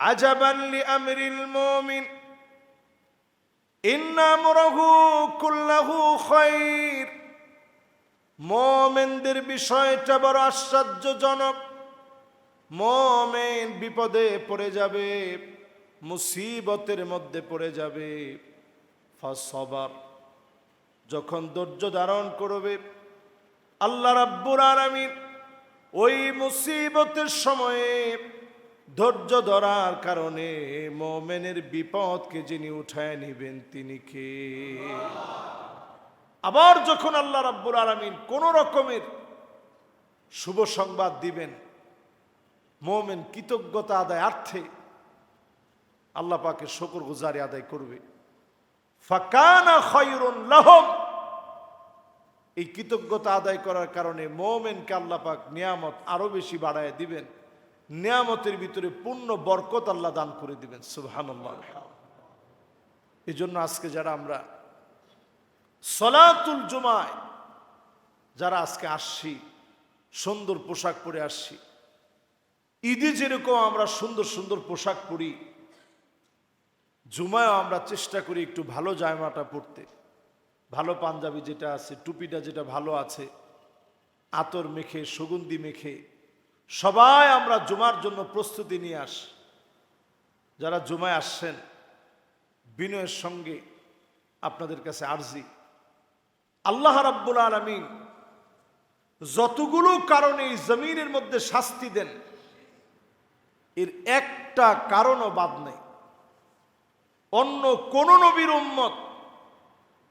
আজাবান লিআমরিল মুমিন ইন্না আমরাহু কুল্লাহু খায়র। মুমিনদের বিষয়টা বড় আশ্চর্যজনক। মুমিন বিপদে পড়ে যাবে, মুসিবতের মধ্যে পড়ে যাবে, ফাসবার, যখন ধৈর্য ধারণ করবে, আল্লাহ রাব্বুল আলামিন ওই মুসিবতের সময়ে ধৈর্য ধরার কারণে মুমিনের বিপদকে যিনি উঠায় নেবেন তিনি কে? আবার যখন আল্লাহ রাব্বুল আলামিন কোন রকমের শুভ সংবাদ দিবেন, মুমিন কৃতজ্ঞতা আদায়ার্থে আল্লাহ পাকের শুকরগুজারি আদায় করবে। ফাকানা খায়রুন লাহুম, এই কৃতজ্ঞতা আদায় করার কারণে মুমিনকে আল্লাহ পাক নিয়ামত আরো বেশি বাড়ায় দিবেন, নিয়ামতের ভিতরে পূর্ণ বরকত আল্লাহ দান করে দিবেন। সুবহানাল্লাহ। এই জন্য আজকে যারা আমরা সলাতুল জুমায় যারা আজকে আসছি, সুন্দর পোশাক পরে আসছি, ঈদে যেরকম আমরা সুন্দর সুন্দর পোশাক পরি, জুমায়ও আমরা চেষ্টা করি একটু ভালো জামাটা পরতে, ভালো পাঞ্জাবি যেটা আছে, টুপিটা যেটা ভালো আছে, আতর মেখে সুগন্ধি মেখে সবাই আমরা জুমার জন্য প্রস্তুতি নিয়ে আসি। যারা জুমায় আসছেন, বিনয়ের সঙ্গে আপনাদের কাছে আরজি, আল্লাহ রাব্বুল আলামিন যতগুলো কারণে এই জমিনের মধ্যে শাস্তি দেন, এর একটা কারণও বাদ নেই। অন্য কোন নবীর উম্মত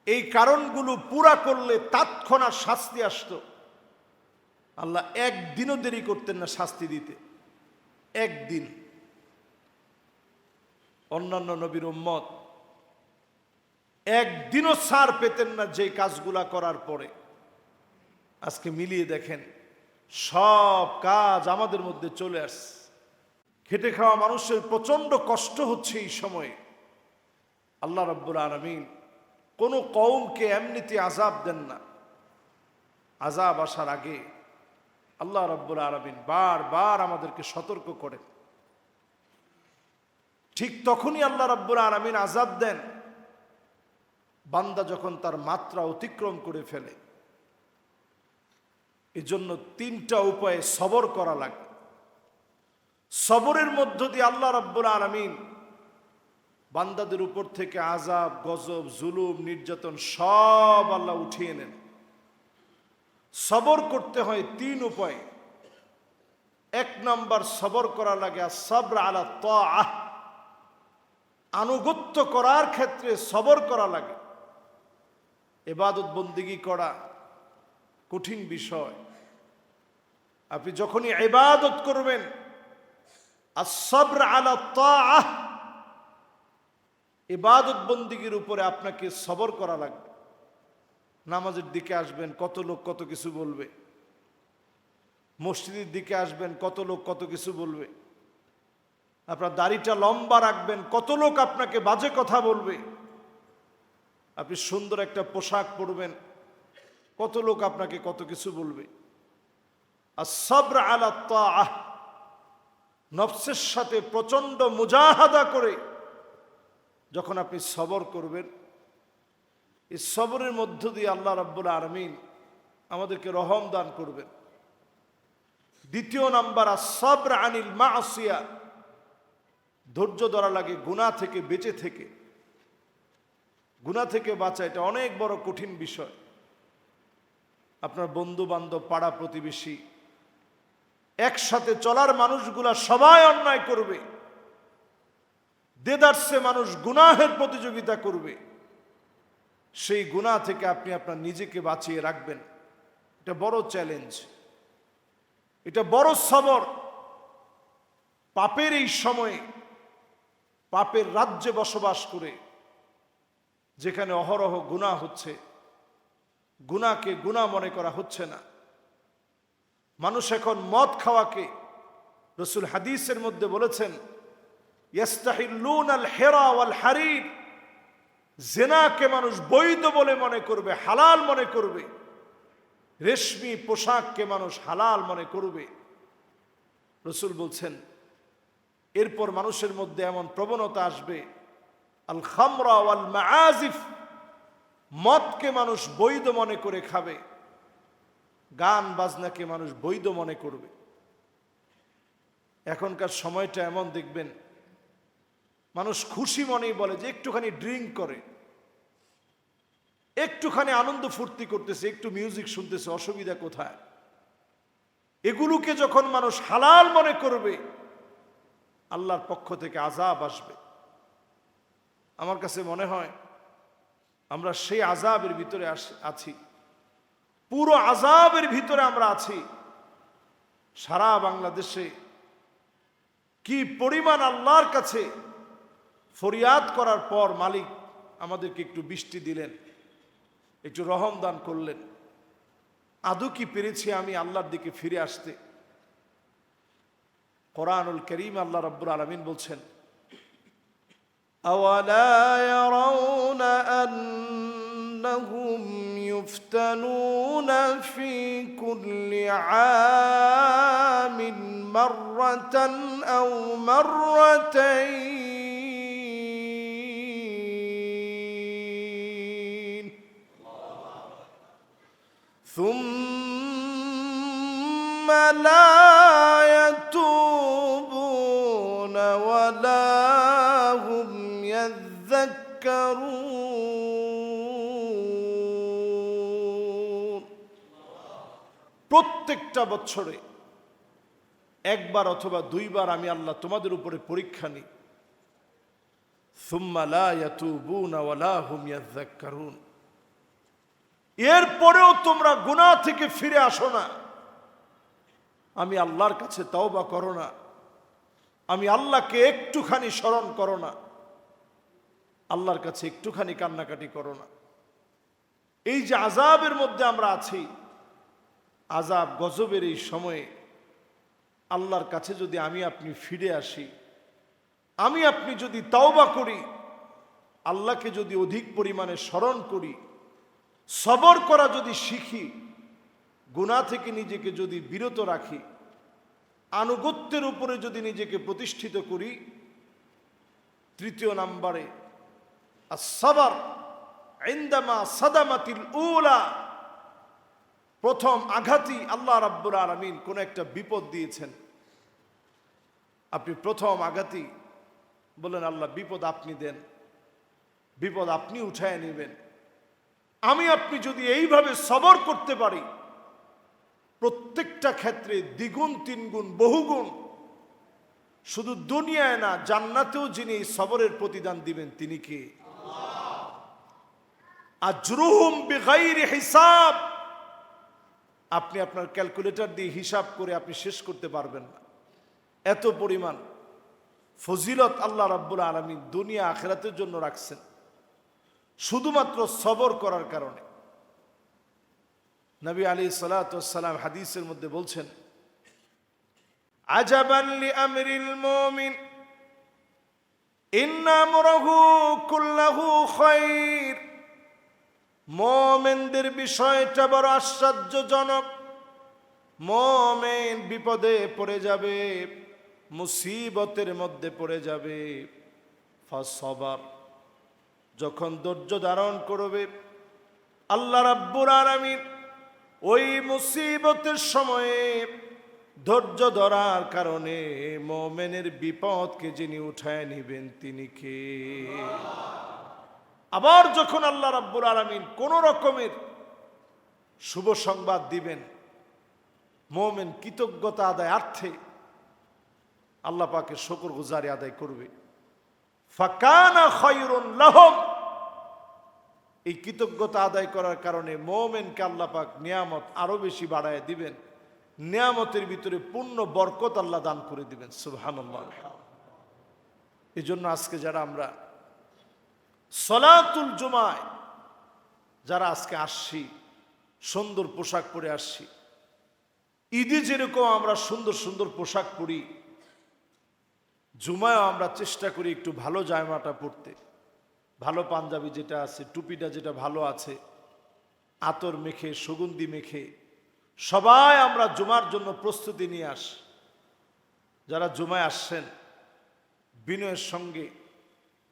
এই কারণগুলো পুরা করলে তৎক্ষণাৎ শাস্তি আসতো। আল্লাহ একদিনও দেরি করতেন না শাস্তি দিতে, একদিন। অন্যান্য নবীর উম্মত একদিনও ছাড় পেতেন না যে কাজগুলা করার পরে। আজকে মিলিয়ে দেখেন, সব কাজ আমাদের মধ্যে চলে আসছে। খেটে খাওয়া মানুষের প্রচন্ড কষ্ট হচ্ছে এই সময়ে। আল্লাহ রাব্বুল আলামিন কোন কওমকে এমনিতে আযাব দেন না। আযাব আসার আগে আল্লাহ রাব্বুল আলামিন বারবার আমাদেরকে সতর্ক করেন। ঠিক তখনই আল্লাহ রাব্বুল আলামিন আযাব দেন বান্দা যখন তার মাত্রা অতিক্রম করে ফেলে। এজন্য তিনটা উপায়ে সবর করা লাগে। সবরের মধ্য দিয়ে আল্লাহ রাব্বুল আলামিন বান্দাদের উপর থেকে আযাব, গজব, জুলুম, নির্যাতন সব আল্লাহ উঠিয়ে নেন। সবর করতে হয় তিন উপায়ে। এক নাম্বার, সবর করা লাগে as-sabr আলা তাআহ, আনুগত্য করার ক্ষেত্রে সবর করা লাগে। ইবাদত বন্দেগী করা কঠিন বিষয়। আপনি যখনই ইবাদত করবেন, as-sabr আলা তাআহ, ইবাদত বন্দেগীর উপরে আপনাকে সবর করা লাগবে। নামাজের দিকে আসবেন, কত লোক কত কিছু বলবে। মসজিদের দিকে আসবেন, কত লোক কত কিছু বলবে। আপনার দাড়িটা লম্বা রাখবেন, কত লোক আপনাকে বাজে কথা বলবে। আপনি সুন্দর একটা পোশাক পরবেন, কত লোক আপনাকে কত কিছু বলবে। as-sabr আলা তাআহ, নফসের সাথে প্রচন্ড মুজাহাদা করে যখন আপনি সবর করবেন, এই সবরের মধ্য দিয়ে আল্লাহ রাব্বুল আলামিন আমাদেরকে রহম দান করবেন। দ্বিতীয় নাম্বার, as-sabr আনিল মাসিয়া, ধৈর্য ধরা লাগে গুনাহ থেকে বেঁচে থেকে। গুনাহ থেকে বাঁচা এটা অনেক বড় কঠিন বিষয়। আপনার বন্ধু বান্ধব, পাড়া প্রতিবেশী, একসাথে চলার মানুষগুলা সবাই অন্যায় করবে। দেদারসে মানুষ গুনাহের প্রতিযোগিতা করবে। সেই গুনাহ থেকে আপনি আপনার নিজেকে বাঁচিয়ে রাখবেন, এটা বড় চ্যালেঞ্জ, এটা বড় সবর। পাপের এই সময়ে, পাপের রাজ্যে বসবাস করে, যেখানে অহরহ গুনাহ হচ্ছে, গুনাহকে গুনাহ মনে করা হচ্ছে না। মানুষ এখন মদ খাওয়াকে, রাসূল হাদিসের মধ্যে বলেছেন, ইয়াস্তাহিল্লুনাল হিরা ওয়াল হারির, জিনাকে মানুষ বৈধ বলে মনে করবে, হালাল মনে করবে। রেশমি পোশাককে মানুষ হালাল মনে করবে। রাসূল বলছেন, এরপর মানুষের মধ্যে এমন প্রবণতা আসবে, আল খামরা ওয়াল মাআজিফ, মদকে মানুষ বৈধ মনে করে খাবে, গান বাজনাকে মানুষ বৈধ মনে করবে। এখনকার সময়টা এমন, দেখবেন মানুষ খুশি মনেই বলে যে একটুখানি ড্রিঙ্ক করে, একটুখানি আনন্দ ফুর্তি করতেছে, একটু মিউজিক শুনতেছে, অসুবিধা কোথায়? এগুলোকে যখন মানুষ হালাল মনে করবে, আল্লাহর পক্ষ থেকে আযাব আসবে। আমার কাছে মনে হয় আমরা সেই আযাবের ভিতরে আছি, পুরো আযাবের ভিতরে আমরা আছি। সারা বাংলাদেশে কি পরিমাণ আল্লাহর কাছে ফরিয়াদ করার পর মালিক আমাদেরকে একটু বৃষ্টি দিলেন, একটু রহম দান করলেন। আদৌ কি পেরেছি আমি আল্লাহর দিকে ফিরে আসতে? কোরআনুল কারীম আল্লাহ রাব্বুল আলামিন বলছেন, আওয়ালা ইয়ারাউনা আন্নাহুম ইফতানুনা ফি কুল্লি আমিন মাররাতান আও মাররাতাইন ثم لا يتوبون ولا هم يذكرون। প্রত্যেকটা বছরে একবার অথবা দুইবার আমি আল্লাহ তোমাদের উপরে পরীক্ষা নিই। ثم لا يتوبون ولا هم يذكرون। এরপরেও তোমরা গুনাহ থেকে ফিরে আসো না, আমি আল্লাহর কাছে তওবা করো না, আমি আল্লাহকে একটুখানি স্মরণ করো না, আল্লাহর কাছে একটুখানি কান্নাকাটি করো না। এই যে আযাবের মধ্যে আমরা আছি, আযাব গজবের এই সময়ে আল্লাহর কাছে যদি আমি আপনি ফিরে আসি, আমি আপনি যদি তওবা করি, আল্লাহকে যদি অধিক পরিমাণে স্মরণ করি, সবর করা যদি শিখি, গুনাহ থেকে নিজেকে যদি বিরত রাখি, আনুগত্যের উপরে যদি নিজেকে প্রতিষ্ঠিত করি, তৃতীয় নম্বরে আস-সাবর ইনদামা সাদামাতিল উলা, প্রথম আঘাতই আল্লাহ রাব্বুল আলামিন কোন একটা বিপদ দিয়েছেন, আপনি প্রথম আঘাতই বলেন আল্লাহ বিপদ আপনি দেন, বিপদ আপনি উঠায় নেবেন। আমি আপনি যদি এইভাবে সবর করতে পারি, প্রত্যেকটা ক্ষেত্রে দ্বিগুণ তিনগুণ বহুগুণ, শুধু দুনিয়ায় না জান্নাতেও যিনি এই সবরের প্রতিদান দিবেন তিনি কে? আজরুহুম বিগাইরি হিসাব। আপনি আপনার ক্যালকুলেটর দিয়ে হিসাব করে আপনি শেষ করতে পারবেন না, এত পরিমাণ ফজিলত আল্লাহ রাব্বুল আলামিন দুনিয়া আখিরাতের জন্য রাখছেন, শুধুমাত্র সবর করার কারণে। নবী আলাইহিস সালাতু ওয়াস সালাম হাদিসের মধ্যে বলছেন, আজাবান লিআমরিল মুমিন ইন্না আমরাহু কুল্লাহু খায়র। মুমিনদের বিষয়টা বড় আশ্চর্যজনক। মুমিন বিপদে পড়ে যাবে, মুসিবতের মধ্যে পড়ে যাবে, ফাসবার, যখন ধৈর্য ধারণ করবে, আল্লাহ রাব্বুল আলামিন ওই মুসিবতের সময়ে ধৈর্য ধরার কারণে মুমিনের বিপদকে যিনি উঠায় নেবেন তিনি কে? আবার যখন আল্লাহ রাব্বুল আলামিন কোন রকমের শুভ সংবাদ দিবেন, মুমিন কৃতজ্ঞতা আদায়ার্থে আল্লাহ পাকের শুকরগুজারি আদায় করবে। ফাকানা খায়রুন লাহুম, এই কৃতজ্ঞতা আদায় করার কারণে মুমিনকে আল্লাহ পাক নিয়ামত আরো বেশি বাড়ায় দিবেন, নিয়ামতের ভিতরে পূর্ণ বরকত আল্লাহ দান করে দিবেন। সুবহানাল্লাহ। এই জন্য আজকে যারা আমরা সলাতুল জুমায় যারা আজকে আসছি, সুন্দর পোশাক পরে আসছি, ঈদে যেরকম আমরা সুন্দর সুন্দর পোশাক পরি, জুমায়ও আমরা চেষ্টা করি একটু ভালো জামাটা পরতে, ভালো পাঞ্জাবি যেটা আছে, টুপিটা যেটা ভালো আছে, আতর মেখে সুগন্ধি মেখে সবাই আমরা জুমার জন্য প্রস্তুতি নিয়ে আসি। যারা জুমায় আসছেন বিনয়ের সঙ্গে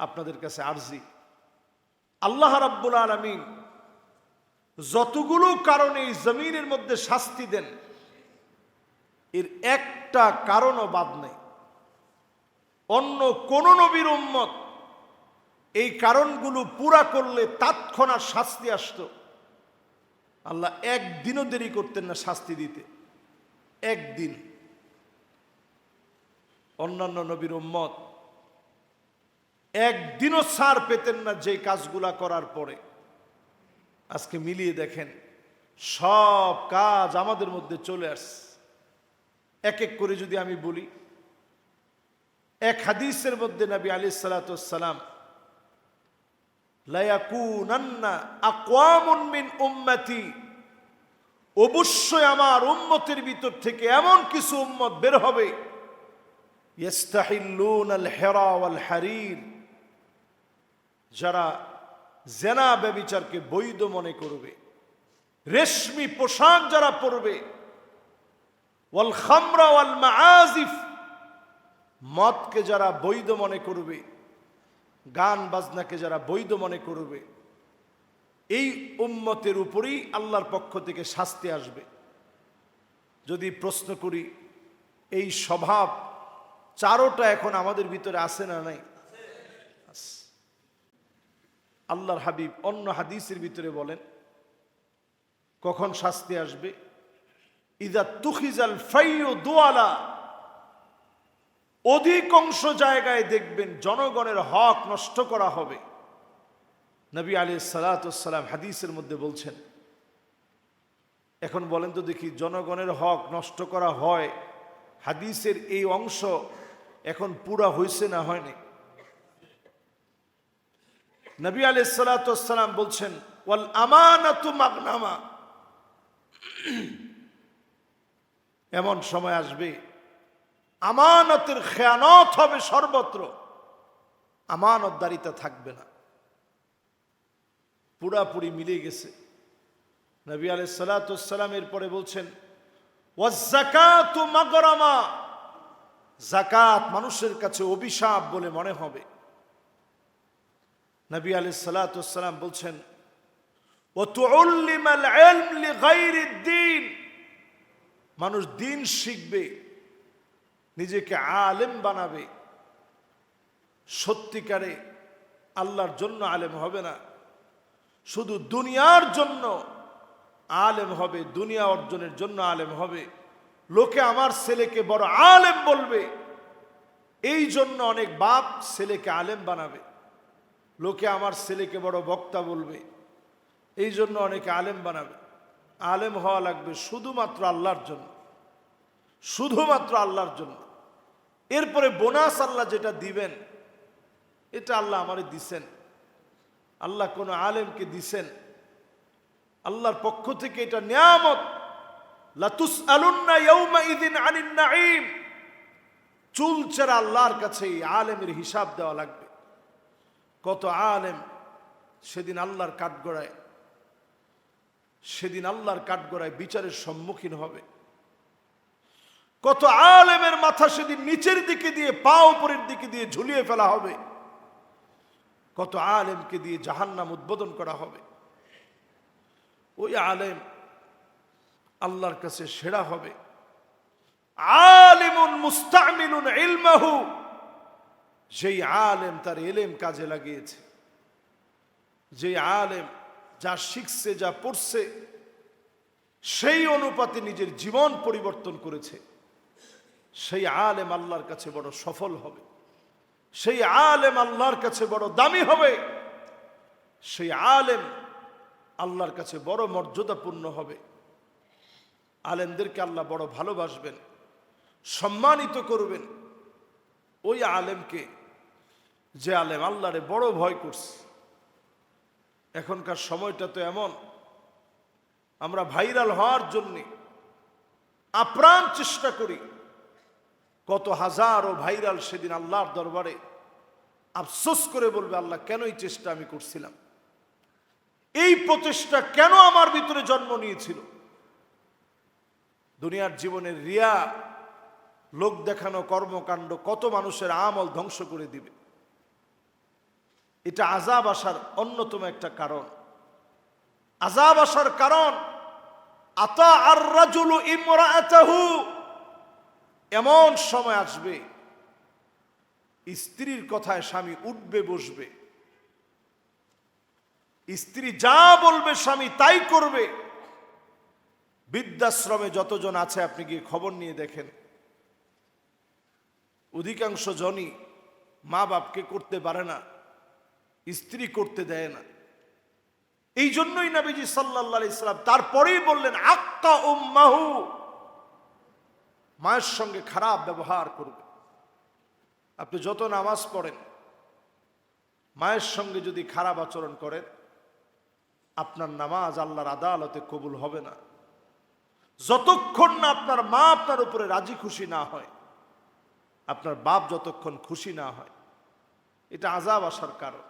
আপনাদের কাছে আরজি, আল্লাহ রাব্বুল আলামিন যতগুলো কারণে এই জমিনের মধ্যে শাস্তি দেন, এর একটা কারণও বাদ নেই। অন্য কোন নবীর উম্মত এই কারণগুলো পুরা করলে তৎক্ষণাৎ শাস্তি আসতো। আল্লাহ একদিনও দেরি করতেন না শাস্তি দিতে, একদিন। অন্যান্য নবীর উম্মত একদিনও ছাড় পেতেন না যে কাজগুলা করার পরে। আজকে মিলিয়ে দেখেন, সব কাজ আমাদের মধ্যে চলে আসছে। এক এক করে যদি আমি বলি, এক হাদিসের মধ্যে নবী আলাইহিস সালাতু ওয়াস সালাম লা ইয়াকুনান্না আকওয়ামুন মিন উম্মতি, অবশ্যই আমার উম্মতের ভিতর থেকে এমন কিছু উম্মত বের হবে, ইস্তাহিল্লুনাল হিরা ওয়াল হারির, যারা জেনা ব্যভিচারকে বৈধ মনে করবে, রেশমি পোশাক যারা পরবে, ওয়াল খামরা ওয়াল মাআজিফ, মদকে যারা বৈধ মনে করবে, গান বাজনাকে যারা বৈধ মনে করবে, এই উম্মতের উপরেই আল্লাহর পক্ষ থেকে শাস্তি আসবে। যদি প্রশ্ন করি, এই স্বভাব চারোটা এখন আমাদের ভিতরে আছে না নাই? আল্লাহর হাবিব অন্য হাদিসের ভিতরে বলেন, কখন শাস্তি আসবে? ইযা তুখিজাল ফাইয়ু দুআলা, অধিকাংশ জায়গায় দেখবেন জনগণের হক নষ্ট করা হবে। নবী আলাইহিস সালাতু ওয়াস সালাম হাদিসের মধ্যে বলছেন। এখন বলেন তো দেখি, জনগণের হক নষ্ট করা হয়, হাদিসের এই অংশ এখন পুরা হয়েছে না হয়নি? নবী আলাইহিস সালাতু ওয়াস সালাম বলছেন, ওয়াল আমানাতু মাগনামা, এমন সময় আসবে আমানতের খেয়ানত হবে সর্বত্র, আমানতদারিতা থাকবে না। পুরাপুরি মিলে গেছে। নবী আলাইহিস সালাতু ওয়াস সালাম এরপরে বলছেন, ওয়াজ যাকাতু মাগরামা, যাকাত মানুষের কাছে অভিশাপ বলে মনে হবে। নবী আলাইহিস সালাতু ওয়াস সালাম বলছেন, ওয়া তুউল্লিমাল ইলম লিগাইরিদ দ্বীন, মানুষ দিন শিখবে, নিজেকে আলেম বানাবে, সত্যিকারে আল্লাহর জন্য আলেম হবে না, শুধু দুনিয়ার জন্য আলেম হবে, দুনিয়া অর্জনের জন্য আলেম হবে। লোকে আমার ছেলেকে বড় আলেম বলবে, এই জন্য অনেক বাপ ছেলেকে আলেম বানাবে। লোকে আমার ছেলেকে বড় বক্তা বলবে, এই জন্য অনেকে আলেম বানাবে। আলেম হওয়া লাগবে শুধুমাত্র আল্লাহর জন্য, শুধুমাত্র আল্লাহর জন্য। এরপরে বোনাস আল্লাহ যেটা দিবেন, এটা আল্লাহ আমারে দিছেন, আল্লাহ কোন আলেমকে দিছেন, আল্লাহর পক্ষ থেকে এটা নিয়ামত। লা তুসআলুন্না ইয়াউমাইযিন আনিন নাঈম, চুলচেরা আল্লাহর কাছে আলেমের হিসাব দেওয়া লাগবে। কত আলেম সেদিন আল্লাহর কাঠগড়ায়, সেদিন আল্লাহর কাঠগড়ায় বিচারের সম্মুখীন হবে। কত আলেমের মাথা সেদিন নিচের দিকে দিয়ে পা উপরের দিকে দিয়ে ঝুলিয়ে ফেলা হবে। কত আলেমকে দিয়ে জাহান্নাম উদ্বোধন করা হবে। ওই আলেম আল্লাহর কাছে সেরা হবে। আলিমুন মুস্তামিলুন ইলমাহু, যেই আলেম তার ইলম কাজে লাগিয়েছে, যেই আলেম যা শিখছে, যা পড়ছে, সেই অনুপাতে নিজের জীবন পরিবর্তন করেছে, সেই আলেম আল্লাহর কাছে বড় সফল হবে। সেই আলেম আল্লাহর কাছে বড় দামি হবে। সেই আলেম আল্লাহর কাছে বড় মর্যাদাপূর্ণ হবে। আলেমদেরকে আল্লাহ বড় ভালোবাসবেন, সম্মানিত করবেন। ওই আলেমকে, যে আলেম আল্লাহরে বড় ভয় করছে। এখনকার সময়টা তো এমন, আমরা ভাইরাল হওয়ার জন্যে আপ্রাণ চেষ্টা করি। কত হাজারো ভাইরাল সেদিন আল্লাহর দরবারে আফসোস করে বলবে, আল্লাহ কেন এই চেষ্টা আমি করছিলাম, এই প্রচেষ্টা কেন আমার ভিতরে জন্ম নিয়েছিল। দুনিয়ার জীবনের রিয়া, লোক দেখানো কর্মকাণ্ড কত মানুষের আমল ধ্বংস করে দিবে। এটা আযাব আসার অন্যতম একটা কারণ। আযাব আসার কারণ আতা আর রাজুলু ইমরাআতাহু, এমন সময় আসবে স্ত্রীর কথায় স্বামী উঠবে বসবে, স্ত্রী যা বলবে স্বামী তাই করবে। বৃদ্ধাশ্রমে যতজন আছে আপনি গিয়ে খবর নিয়ে দেখেন, অধিকাংশ জনই মা বাপকে করতে পারে না, স্ত্রী করতে দেয় না। এই জন্যই নবীজি সাল্লাল্লাহু আলাইহি সাল্লাম তারপরেই বললেন আক্কা উম্মাহু, মায়ের সঙ্গে খারাপ ব্যবহার করবে। আপনি যত নামাজ পড়েন, মায়ের সঙ্গে যদি খারাপ আচরণ করেন, আপনার নামাজ আল্লাহর আদালতে কবুল হবে না। যতক্ষণ না আপনার মা আপনার উপরে রাজি খুশি না হয়, আপনার বাপ যতক্ষণ খুশি না হয়, এটা আযাব আসার কারণ।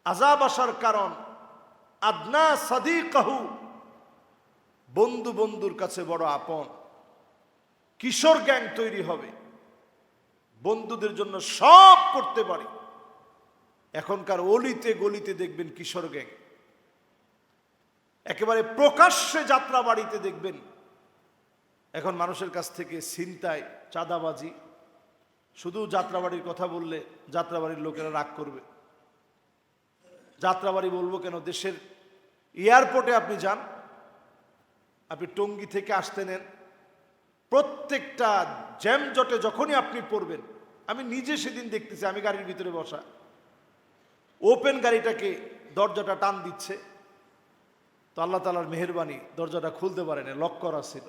আযাব আসার কারণ আদনা সাদিকাহু, বন্ধু বন্ধুর কাছে বড় আপন। কিশোর গ্যাং তৈরি হবে, বন্ধুদের জন্য সব করতে পারে। এখনকার অলিতে গলিতে দেখবেন কিশোর গ্যাং, একেবারে প্রকাশ্যে যাত্রা বাড়িতে দেখবেন এখন মানুষের কাছ থেকে ছিনতাই, চাঁদাবাজি। শুধু যাত্রাবাড়ির কথা বললে যাত্রাবাড়ির লোকেরা রাগ করবে। যাত্রাবাড়ি বলবো কেন, দেশের এয়ারপোর্টে আপনি যান, আপনি টঙ্গী থেকে আসতে নেন, প্রত্যেকটা জ্যামজটে যখনই আপনি পড়বেন, আমি নিজে সেদিন দেখতেছি, আমি গাড়ির ভিতরে বসা, ওপেন গাড়িটাকে দরজাটা টান দিচ্ছে, তো আল্লাহ তাআলার মেহেরবানি দরজাটা খুলতে পারে না, লক করা ছিল।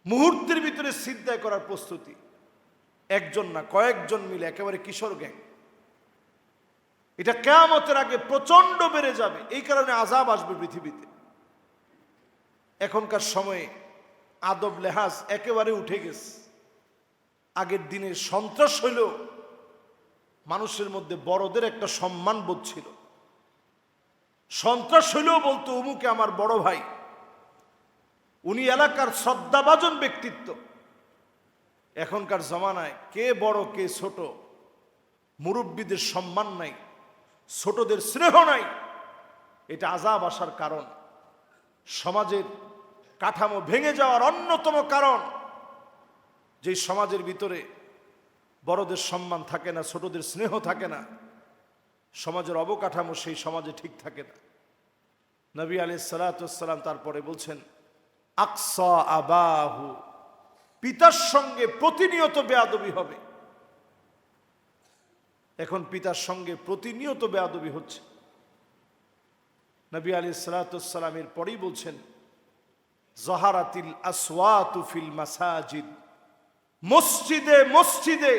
মুহূর্তের ভিতরে ছিনতাই করার প্রস্তুতি, একজন না কয়েকজন মিলে, একেবারে কিশোর গ্যাং। এটা কিয়ামতের আগে প্রচন্ড বেড়ে যাবে, এই কারণে আযাব আসবে পৃথিবীতে। এখনকার সময়ে আদব লেহাজ একেবারে উঠে গেছে। আগের দিনে সন্ত্রাস হইল, মানুষের মধ্যে বড়দের একটা সম্মান বোধ ছিল। সন্ত্রাস হইলেও বলতো অমুকে আমার বড় ভাই, উনি এলাকার শ্রদ্ধাভাজন ব্যক্তিত্ব। এখনকার জমানায় কে বড় কে ছোট, মুরব্বীদের সম্মান নাই, ছোটদের স্নেহ নাই। এটা আযাব আসার কারণ। সমাজের কাঠামো ভেঙে যাওয়ার অন্যতম কারণ, যে সমাজের ভিতরে বড়দের সম্মান থাকে না, ছোটদের স্নেহ থাকে না, সমাজের অবকাঠামো সেই সমাজে ঠিক থাকে না। নবী আলাইহিস সালাতু ওয়াস সালাম তারপরে বলছেন আকসা আবাহু, পিতার সঙ্গে প্রতিনিয়ত বেয়াদবি হবে। এখন পিতার সঙ্গে প্রতিনিয়ত বেয়াদবি হচ্ছে। নবী আলাইহিস সালাতু ওয়াস সালাম এর পরেই বলছেন যাহারাতিল আসওয়াতু ফিল মাসাজিদ, মসজিদে মসজিদে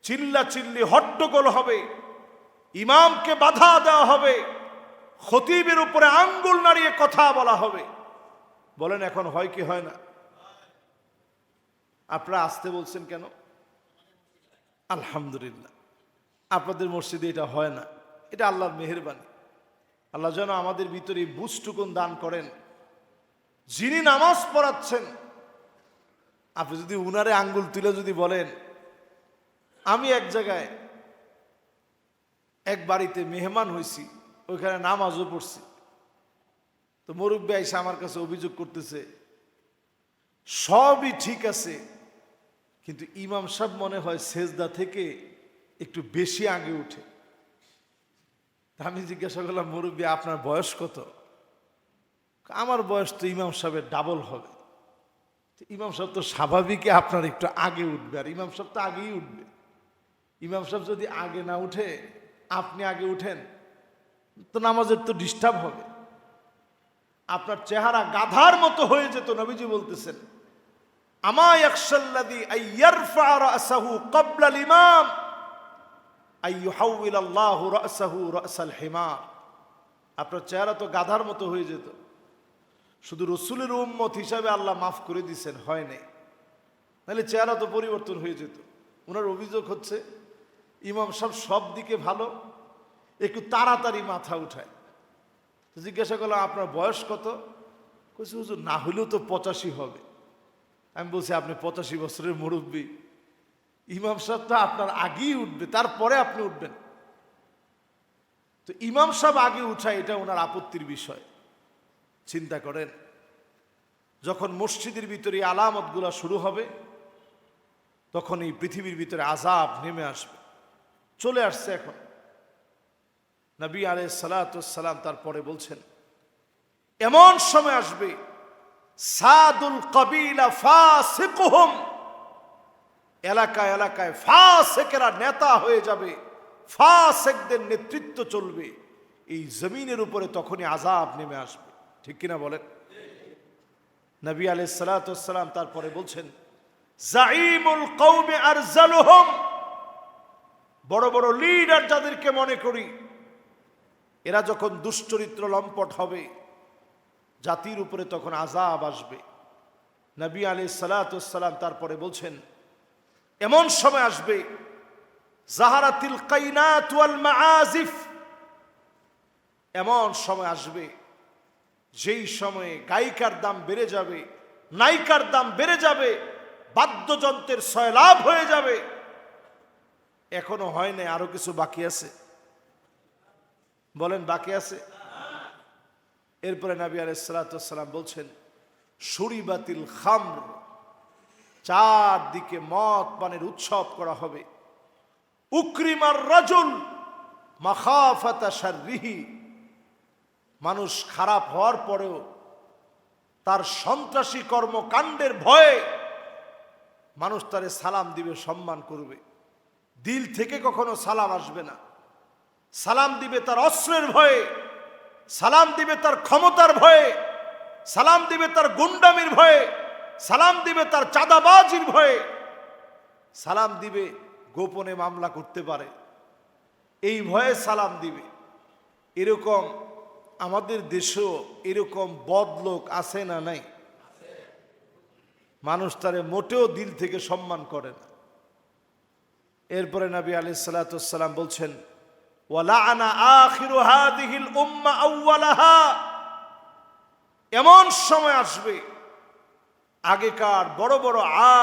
চিল্লাচিল্লি হট্টগোল হবে, ইমামকে বাধা দেওয়া হবে, খতিবের উপরে আঙ্গুল নাড়িয়ে কথা বলা হবে। বলেন এখন হয় কি হয় না? আপনারা আসতে বলছেন কেন? আলহামদুলিল্লাহ, আপনাদের মসজিদে এটা হয় না। এটা আল্লাহর মেহেরবানি। আল্লাহ যেন আমাদের ভিতরে বুঝটুকুন দান করেন। যিনি নামাজ পড়াচ্ছেন, আপনি যদি উনারে আঙ্গুল তুলে যদি বলেন, আমি এক জায়গায় এক বাড়িতে মেহমান হয়েছি, ওইখানে নামাজও পড়ছি, তো মুরব্বী আইসা আমার কাছে অভিযোগ করতেছে সবই ঠিক আছে, কিন্তু ইমাম সাহেব মনে হয় সেজদা থেকে একটু বেশি আগে উঠে। আমি জিজ্ঞাসা করলাম, মুরব্বী আপনার বয়স কত? আমার বয়স তো ইমাম সাহেবের ডাবল হবে। ইমাম সাহেব তো স্বাভাবিকই আপনার একটু আগে উঠবে, আর ইমাম সাহেব তো আগেই উঠবে। ইমাম সাহেব যদি আগে না উঠে আপনি আগে উঠেন তো নামাজের তো ডিস্টার্ব হবে, আপনার চেহারা গাধার মতো হয়ে যেত। নবীজি বলতেছেন আমা ইয়াখশাল্লাযী আইয়ারফা রাসাহু ক্বাবলা আল ইমাম আইয়ুহাউইল আল্লাহু রাসাহু রাসাল হিমার। আপনার চেহারা তো গাধার মতো হয়ে যেত, শুধু রসুলের উম্মত হিসাবে আল্লাহ মাফ করে দিয়েছেন, হয় নাই, তাহলে চেহারা তো পরিবর্তন হয়ে যেত। ওনার অভিযোগ হচ্ছে ইমাম সাহেব সব দিকে ভালো, একটু তাড়াতাড়ি মাথা উঠায়। জিজ্ঞাসা করলাম আপনার বয়স কত? কইছে হুজুর না হলেও তো 85 হবে। আমি বলছি আপনি 85 বছরের মুরব্বী, ইমাম সাহেব তো আপনার আগেই উঠবে, তারপরে আপনি উঠবেন। তো ইমাম সাহেব আগে উঠা এটা ওনার আপত্তির বিষয়। চিন্তা করেন, যখন মসজিদের ভিতরে আলামতগুলো শুরু হবে তখন এই পৃথিবীর ভিতরে আযাব নেমে আসবে, চলে আসছে এখন। নবী আলাইহিস সালাতু ওয়াস সালাম তারপরে বলছেন এমন সময় আসবে সাদুল কবিলা ফাসিকুহুম, এলাকায় এলাকায় ফাসিকেরা নেতা হয়ে যাবে, ফাসিকদের নেতৃত্ব চলবে এই জমিনের উপরে, তখনই আযাব নেমে আসবে। ঠিক কিনা বলেন? নবী আলাইহিস সালাতু ওয়াস সালাম তারপরে বলছেন জাঈমুল কওমি আরজালুহুম, বড় বড় লিডার যাদেরকে মনে করি এরা যখন দুশ্চরিত্র লম্পট হবে জাতির উপরে তখন আযাব আসবে। নবী আলাইহিস সালাতু ওয়াস সালাম তারপরে বলছেন এমন সময় আসবে জাহারাতিল কাইনাত ওয়াল মাআজিফ, এমন সময় আসবে যেই সময়ে গায়িকার দাম বেড়ে যাবে, নায়িকার দাম বেড়ে যাবে, বাদ্যযন্ত্রের সয়লাভ হয়ে যাবে। এখনো হয় নাই, আরো কিছু বাকি আছে। বলেন বাকি আছে? এরপরে নবী আলাইহিস সালাতু ওয়াস সালাম বলছেন শুরিবাতিল খামর, চারদিকে মদ পানের উৎসব করা হবে। উকরিমার রাজুল মাখাফাতা শাররিহি, মানুষ খারাপ হওয়ার পরেও তার সন্ত্রাসী কর্মকাণ্ডের ভয়ে মানুষ তারে সালাম দিবে, সম্মান করবে। দিল থেকে কখনো সালাম আসবে না। সালাম দিবে তার অস্ত্রের ভয়ে, সালাম দিবে তার ক্ষমতার ভয়ে, সালাম দিবে তার গুন্ডামির ভয়ে, সালাম দিবে তার চাঁদাবাজির ভয়ে, সালাম দিবে গোপনে মামলা করতে পারে এই ভয়ে সালাম দিবে। এরকম আমাদের দেশেও এরকম বদলোক আছে না নাই? মানুষ তারে মোটেও দিল থেকে সম্মান করে না। এরপরে নবী আলাইহিস সালাতু ওয়াস সালাম বলছেন ওয়ালাআনা আখিরু হাযিহিল উম্মাহ আউওয়ালাহা, এমন সময় আসবে আগেকার বড় বড়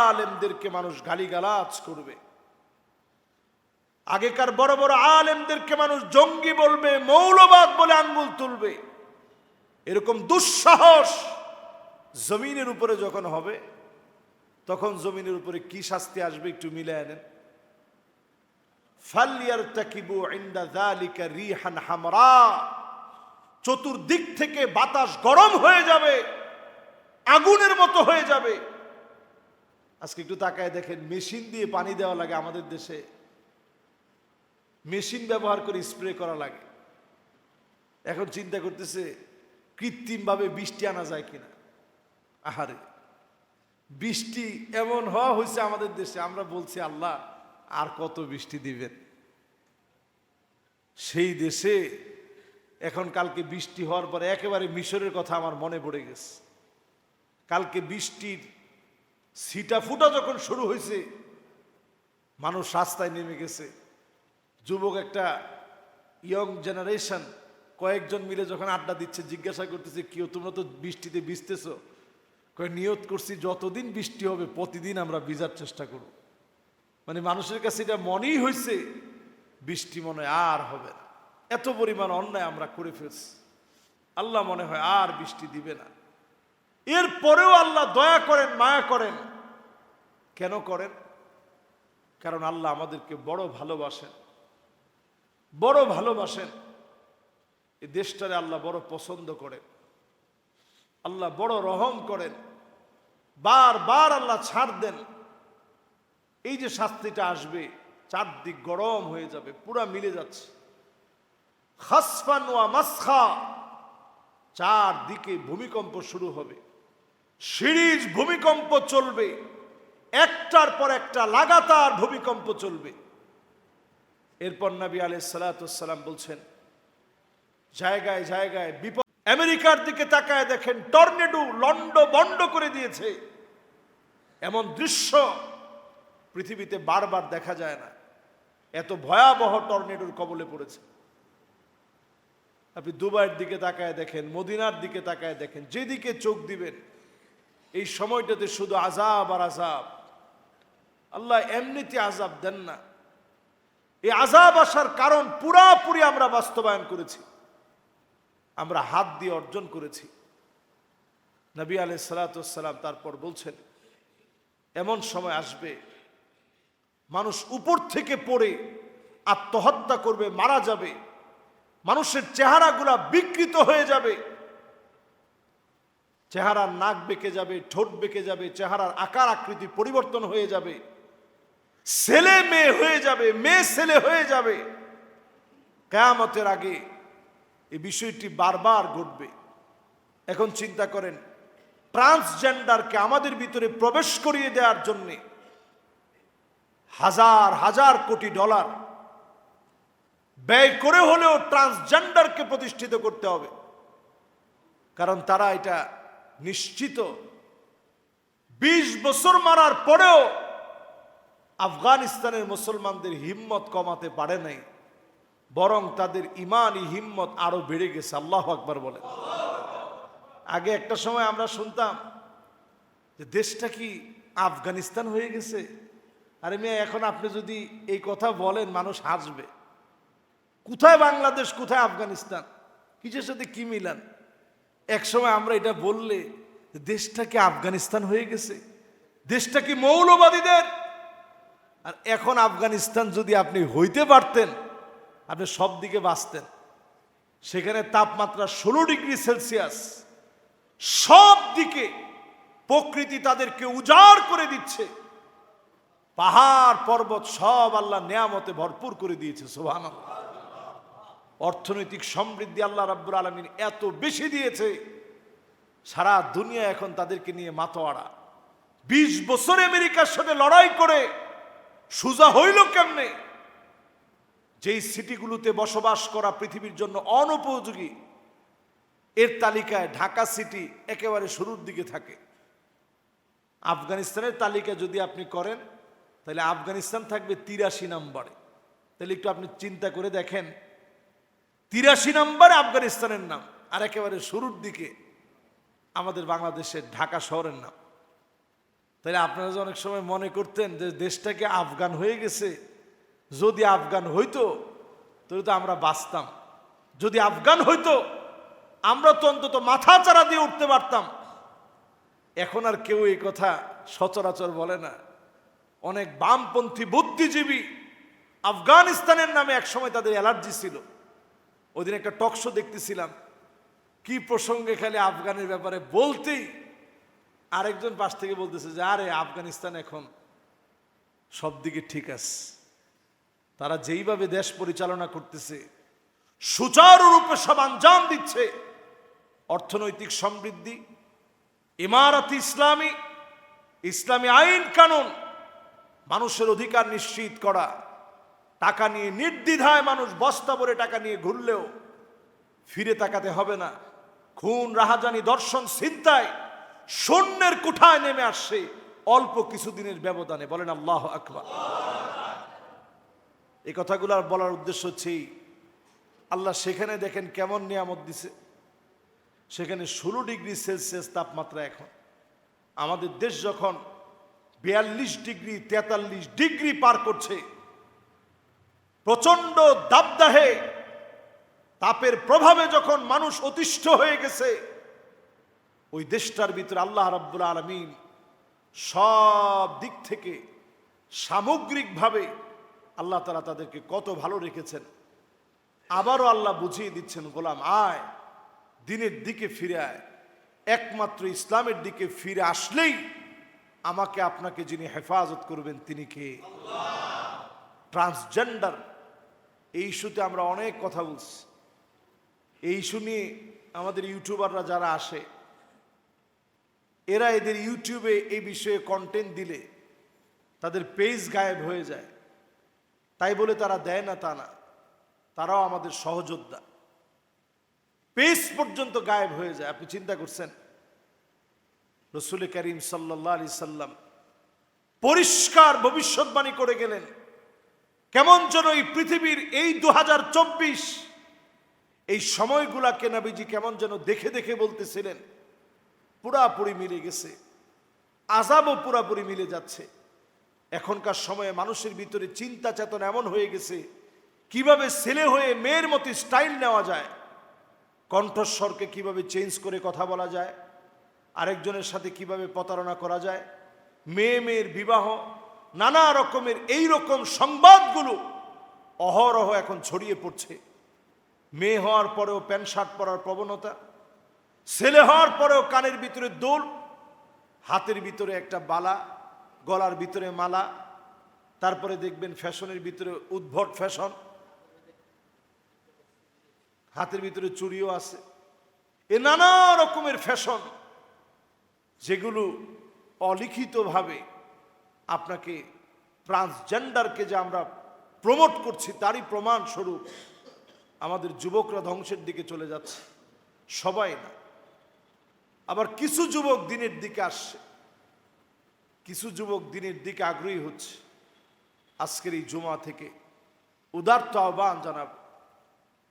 আলেমদেরকে মানুষ গালিগালাজ করবে, আগেকার বড় বড় আলেমদেরকে মানুষ জঙ্গি বলবে, মৌলবাদ বলে আঙ্গুল তুলবে। এরকম দুঃসাহস জমিনের উপরে যখন হবে তখন জমিনের উপরে কি শাস্তি আসবে একটু মিলায় নেন। ফালইয়ারতাকিবু ইনদা যালিকা রিহান হামরা, চতুর্দিক থেকে বাতাস গরম হয়ে যাবে, আগুনের মতো হয়ে যাবে। আজকে একটু তাকায় দেখেন, মেশিন দিয়ে পানি দেওয়া লাগে আমাদের দেশে, মেশিন ব্যবহার করে স্প্রে করা লাগে। এখন চিন্তা করতেছে কৃত্রিমভাবে বৃষ্টি আনা যায় কিনা। আহারে, বৃষ্টি এমন হওয়া হয়েছে আমাদের দেশে, আমরা বলছি আল্লাহ আর কত বৃষ্টি দিবেন। সেই দেশে এখন কালকে বৃষ্টি হওয়ার পরে একেবারে মিশরের কথা আমার মনে পড়ে গেছে। কালকে বৃষ্টির ছিটা ফুটা যখন শুরু হয়েছে মানুষ রাস্তায় নেমে গেছে। যুবক একটা ইয়ং জেনারেশন কয়েকজন মিলে যখন আড্ডা দিচ্ছে জিজ্ঞাসা করতেছে কেউ তোমরা তো বৃষ্টিতে ভিজতেছো? কয় নিয়ত করছি যতদিন বৃষ্টি হবে প্রতিদিন আমরা ভিজার চেষ্টা করব। মানে মানুষের কাছে এটা মনেই হয়েছে বৃষ্টি মনে হয় আর হবে না, এত পরিমাণ অন্যায় আমরা করে ফেলছি, আল্লাহ মনে হয় আর বৃষ্টি দিবে না। এরপরেও আল্লাহ দয়া করেন, মায়া করেন। কেন করেন? কারণ আল্লাহ আমাদেরকে বড় ভালোবাসেন, বড় ভালোবাসেন। এই দেশটারে আল্লাহ বড় পছন্দ করেন, আল্লাহ বড় রহম করেন। বারবার আল্লাহ ছাড় দেন। এই যে শাস্তিটা আসবে চারদিক গরম হয়ে যাবে, পুরা মিলে যাচ্ছে। খাসফান ওয়া মাসখা, চারদিকে ভূমিকম্প শুরু হবে, সিরিজ ভূমিকম্প চলবে, একটার পর একটা লাগাতার ভূমিকম্প চলবে। এরপর নবী আলাইহিস সালাতু ওয়াস সালাম বলছেন জায়গায় জায়গায় বিপদ। আমেরিকার দিকে তাকায় দেখেন টর্নেডো লন্ড বন্ড করে দিয়েছে। এমন দৃশ্য পৃথিবীতে বারবার দেখা যায় না, এত ভয়াবহ টর্নেডোর কবলে পড়েছে। আপনি দুবাইয়ের দিকে তাকায় দেখেন, মদিনার দিকে তাকায় দেখেন, যেদিকে চোখ দিবেন এই সময়টাতে শুধু আযাব আর আযাব। আল্লাহ এমনিতে আযাব দেন না, এই আযাব আসার কারণ পুরাপুরি আমরা বাস্তবায়ন করেছি, আমরা হাত দিয়ে অর্জন করেছি। নবী আলাইহিস সালাতু ওয়াস সালাম তারপর বলছেন, এমন সময় আসবে মানুষ উপর থেকে পড়ে আত্মহত্যা করবে, মারা যাবে, মানুষের চেহারাগুলা বিকৃত হয়ে যাবে, চেহারার নাক বেঁকে যাবে, ঠোঁট বেঁকে যাবে, চেহারার আকার আকৃতি পরিবর্তন হয়ে যাবে, ছেলে মেয়ে হয়ে যাবে, মেয়ে ছেলে হয়ে যাবে। কিয়ামতের আগে এই বিষয়টি বারবার ঘটবে। এখন চিন্তা করেন, ট্রান্সজেন্ডারকে আমাদের ভিতরে প্রবেশ করিয়ে দেওয়ার জন্য হাজার হাজার কোটি ডলার ব্যয় করে হলেও ট্রান্সজেন্ডারকে প্রতিষ্ঠিত করতে হবে, কারণ তারা এটা নিশ্চিত 20 বছর মারার পরেও আফগানিস্তানের মুসলমানদের হিম্মত কমাতে পারে নাই, বরং তাদের ইমানি হিম্মত আরো বেড়ে গেছে। আল্লাহু আকবার বলে। আগে একটা সময় আমরা শুনতাম যে দেশটা কি আফগানিস্তান হয়ে গেছে। আরে মেয়ে, এখন আপনি যদি এই কথা বলেন মানুষ হাসবে। কোথায় বাংলাদেশ, কোথায় আফগানিস্তান, কিসের সাথে কি মিলান? এক সময় আমরা এটা বললে দেশটা কি আফগানিস্তান হয়ে গেছে, দেশটা কি মৌলবাদীদের। আর এখন আফগানিস্তান যদি আপনি হইতে পারতেন, আপনি সব দিকে বাঁচতেন। সেখানে তাপমাত্রা 16 ডিগ্রি সেলসিয়াস, সব দিকে প্রকৃতি তাদেরকে উজাড় করে দিচ্ছে, পাহাড় পর্বত সব আল্লাহ নেয়ামতে ভরপুর করে দিয়েছে। সুবহানাল্লাহ। অর্থনৈতিক সমৃদ্ধি আল্লাহ রাব্বুল আলামিন এত বেশি দিয়েছে, সারা দুনিয়া এখন তাদেরকে নিয়ে মাতোয়ারা। 20 বছর আমেরিকার সাথে লড়াই করে সোজা হইল কেমনে? যেই সিটিগুলোতে বসবাস করা পৃথিবীর জন্য অনুপযোগী, এর তালিকায় ঢাকা সিটি একেবারে শুরুর দিকে থাকে। আফগানিস্তানের তালিকা যদি আপনি করেন, তাহলে আফগানিস্তান থাকবে 83 নম্বরে। তাহলে একটু আপনি চিন্তা করে দেখেন, 83 নম্বরে আফগানিস্তানের নাম, আর একেবারে শুরুর দিকে আমাদের বাংলাদেশের ঢাকা শহরের নাম। তাহলে আপনারা যে অনেক সময় মনে করতেন যে দেশটাকে আফগান হয়ে গেছে, যদি আফগান হইতো তাহলে তো আমরা বাঁচতাম, যদি আফগান হইতো আমরা তো অন্তত মাথা চারা দিয়ে উঠতে পারতাম। এখন আর কেউ এই কথা সচরাচর বলে না। অনেক বামপন্থী বুদ্ধিজীবী আফগানিস্তানের নামে একসময় তাদের অ্যালার্জি ছিল। ওই দিন একটা টক শো দেখতেছিলাম, কি প্রসঙ্গে খালি আফগানের ব্যাপারে বলতেই আরেকজন পাশ থেকে বলতেছে যে আরে আফগানিস্তান এখন সব দিকে ঠিক আছে, তারা যেইভাবে দেশ পরিচালনা করতেছে, সুচারুরূপে সব আঞ্জাম দিচ্ছে, অর্থনৈতিক সমৃদ্ধি, ইমারতি ইসলামী, ইসলামী আইন কানুন, মানুষের অধিকার নিশ্চিত করা, টাকা নিয়ে নির্দ্বিধায় মানুষ বস্তা ভরে টাকা নিয়ে ঘুরলেও ফিরে তাকাতে হবে না। খুন, রাহাজানি, দর্শন, ছিনতাই শূন্যের কোঠায় নেমে আসছে অল্প কিছুদিনের ব্যবধানে। বলেন আল্লাহু আকবার। এই কথাগুলো বলার উদ্দেশ্য হচ্ছে আল্লাহ সেখানে দেখেন কেমন নিয়ামত দিছে। সেখানে 16 ডিগ্রি সেলসিয়াস তাপমাত্রা। এখন আমাদের দেশ যখন 42 ডিগ্রি 43 ডিগ্রি পার করছে, প্রচন্ড দাবদাহে তাপের প্রভাবে যখন মানুষ অতিষ্ঠ হয়ে গেছে, ওই দেশটার ভিতরে আল্লাহ রাব্বুল আলামিন সব দিক থেকে সামগ্রিকভাবে আল্লাহ তাআলা তাদেরকে কত ভালো রেখেছেন। আবারও আল্লাহ বুঝিয়ে দিচ্ছেন, গোলাম আয়, দিনের দিকে ফিরে আয়, একমাত্র ইসলামের দিকে ফিরে আসলেই আমাকে আপনাকে যিনি হেফাজত করবেন তিনি কে? ট্রান্সজেন্ডার এই ইস্যুতে আমরা অনেক কথা বলছি। এই ইস্যু নিয়ে আমাদের ইউটিউবাররা যারা আসে, এরা এদের ইউটিউবে এই বিষয়ে কন্টেন্ট দিলে তাদের পেজ গায়েব হয়ে যায়। তাই বলে তারা দেয় না তা না, তারাও আমাদের সহযোদ্ধা। পেজ পর্যন্ত গায়েব হয়ে যায়। আপনি চিন্তা করছেন, রাসূল করিম সাল্লাল্লাহু আলাইহি সাল্লাম পরিষ্কার ভবিষ্যৎবাণী করে গেলেন, কেমন যেন এই পৃথিবীর এই 2024 এই সময়গুলাকে নবীজি কেমন যেন দেখে দেখে বলতেছিলেন, পুরাপুরি মিলে গেছে। আযাবও পুরাপুরি মিলে যাচ্ছে। এখনকার সময়ে মানুষের ভিতরে চিন্তা চেতনা এমন হয়ে গেছে, কিভাবে ছেলে হয়ে মেয়ের মতো স্টাইল নেওয়া যায়, কণ্ঠস্বরকে কিভাবে চেঞ্জ করে কথা বলা যায়, আরেকজনের সাথে কিভাবে প্রতারণা করা যায়, মেয়ের বিবাহ, নানা রকমের এই রকম সংবাদগুলো অহরহ এখন ছড়িয়ে পড়ছে। মেয়ে হওয়ার পরেও প্যান্ট শার্ট পরার প্রবণতা, ছেলে হওয়ার পরেও কানের ভিতরে দোল, হাতের ভিতরে একটা বালা, গলার ভিতরে মালা, তারপরে দেখবেন ফ্যাশনের ভিতরে উদ্ভট ফ্যাশন, হাতের ভিতরে চুড়িও আছে। এ নানা রকমের ফ্যাশন, যেগুলো অলিখিতভাবে আপনাকে ট্রান্সজেন্ডারকে যে আমরা প্রমোট করছি তারই প্রমাণ স্বরূপ আমাদের যুবকরা ধ্বংসের দিকে চলে যাচ্ছে। সবাই না, আবার কিছু যুবক দিনের দিকে আসছে, কিছু যুবক দিনের দিকে আগ্রহী হচ্ছে। আজকের এই জুমা থেকে উদারত আহ্বান জানাব,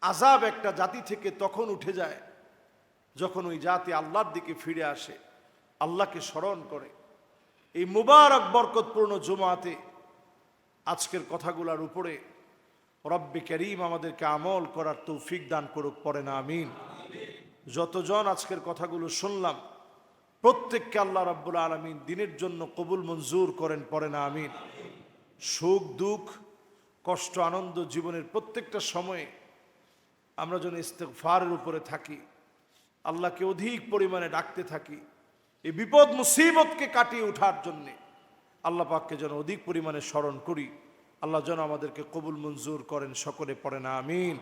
আযাব একটা জাতি থেকে তখন উঠে যায় যখন ওই জাতি আল্লাহর দিকে ফিরে আসে, আল্লাহকে স্মরণ করে। এই মুবারক বরকতপূর্ণ জুমাতে আজকের কথাগুলোর উপরে রব্বে করিম আমাদেরকে আমল করার তৌফিক দান করুক, পড়ে না আমিন। যতজন আজকের কথাগুলো শুনলাম প্রত্যেককে আল্লাহ রাব্বুল আলামিন দিনের জন্য কবুল মঞ্জুর করেন, পড়ে না আমিন। সুখ দুঃখ কষ্ট আনন্দ জীবনের প্রত্যেকটা সময়ে আমরা যেন ইস্তেগফারের উপরে থাকি, আল্লাহকে অধিক পরিমাণে ডাকতে থাকি, এই বিপদ মুসিবতকে কাটিয়ে ওঠার জন্যে আল্লাহ পাককে যেন অধিক পরিমাণে স্মরণ করি। আল্লাহ যেন আমাদেরকে কবুল মঞ্জুর করেন, সকলে পড়ে না আমিন।